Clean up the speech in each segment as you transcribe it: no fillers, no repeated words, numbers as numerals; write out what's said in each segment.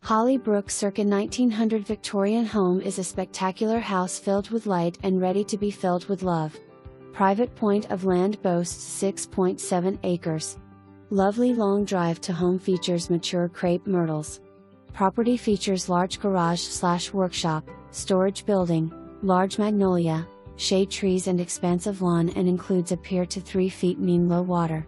Brook circa 1900 Victorian Home is a spectacular house filled with light and ready to be filled with love. Private point of land boasts 6.7 acres. Lovely long drive to home features Mature Crepe Myrtles. Property features large garage/workshop, storage building, large magnolia, shade trees and expansive lawn, and includes a pier to 3 feet mean low water.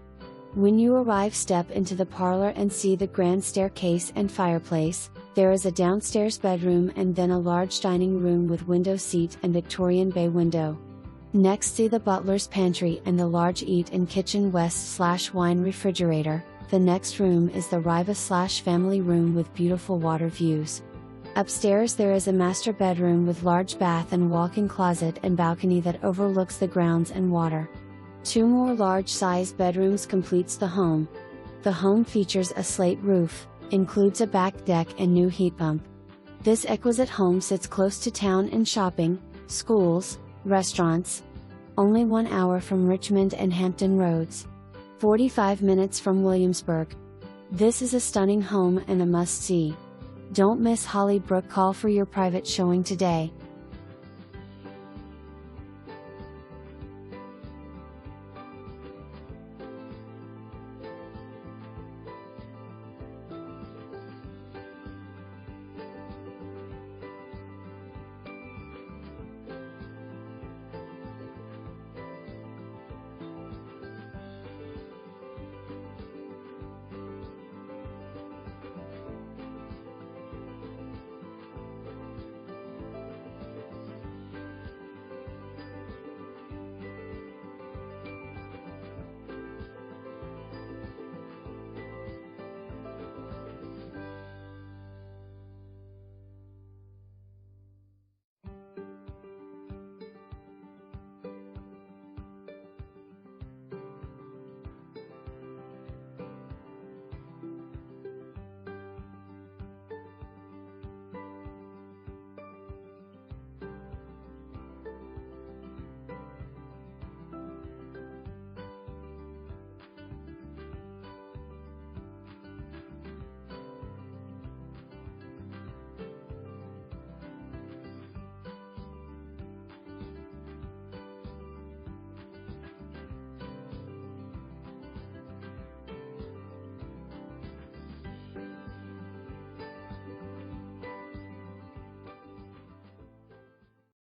When you arrive, step into the parlor and see the grand staircase and fireplace. There is a downstairs bedroom and then a large dining room with window seat and Victorian bay window. Next, see the Butlers Pantry and the large eat-in kitchen west/wine refrigerator. The next room is the Rivah/family room with beautiful water views. Upstairs there is a master bedroom with large bath and walk-in closet and balcony that overlooks the grounds and water. 2 more large-sized bedrooms completes the home. The home features a slate roof, includes a back deck and new heat pump. This exquisite home sits close to town and shopping, schools, restaurants. Only 1 hour from Richmond and Hampton Roads. 45 minutes from Williamsburg. This is a stunning home and a must-see. Don't miss Brook. Call for your private showing today.